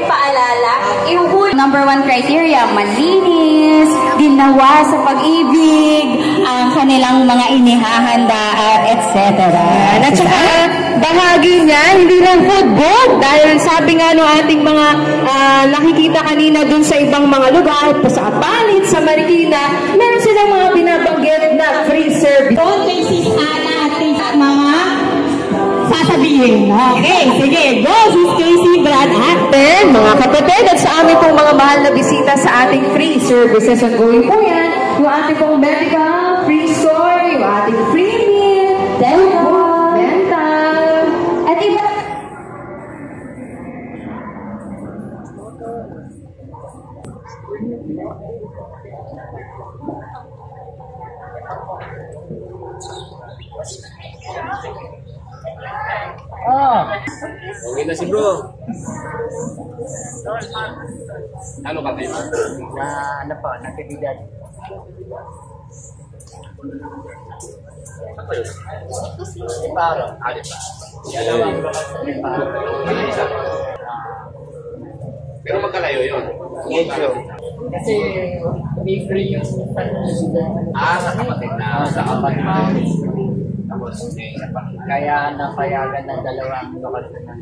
may paalala, ihuhuli. Number 1 criteria, malinis, ginawa sa pag-ibig, ang kanilang mga inihahanda, etc. At saka, bahagi niya, hindi lang football. Dahil sabi nga ng ating mga nakikita kanina dun sa ibang mga lugar, sa Apalit, sa Marikina, meron silang mga binabanggit na free service. Doon kay Sis Ana at kay mga sasabihin. Okay, sige, go Sis Casey, Brad, at Then, mga kapatid, at sa amin pong mga mahal na bisita sa ating free services ongoing po yan, yung ating pong medical, free store, yung ating free meal, dental, at iba. Okay na si bro. Ano ka tayo? Ano po, natividad. Ako yun. Paro. Di ba? Pero magkalayo yun. Medyo. Kasi may free yung Sa kapatid na. Sa kapatid na. Tapos, kaya napayagan ng dalawang lokasyon ng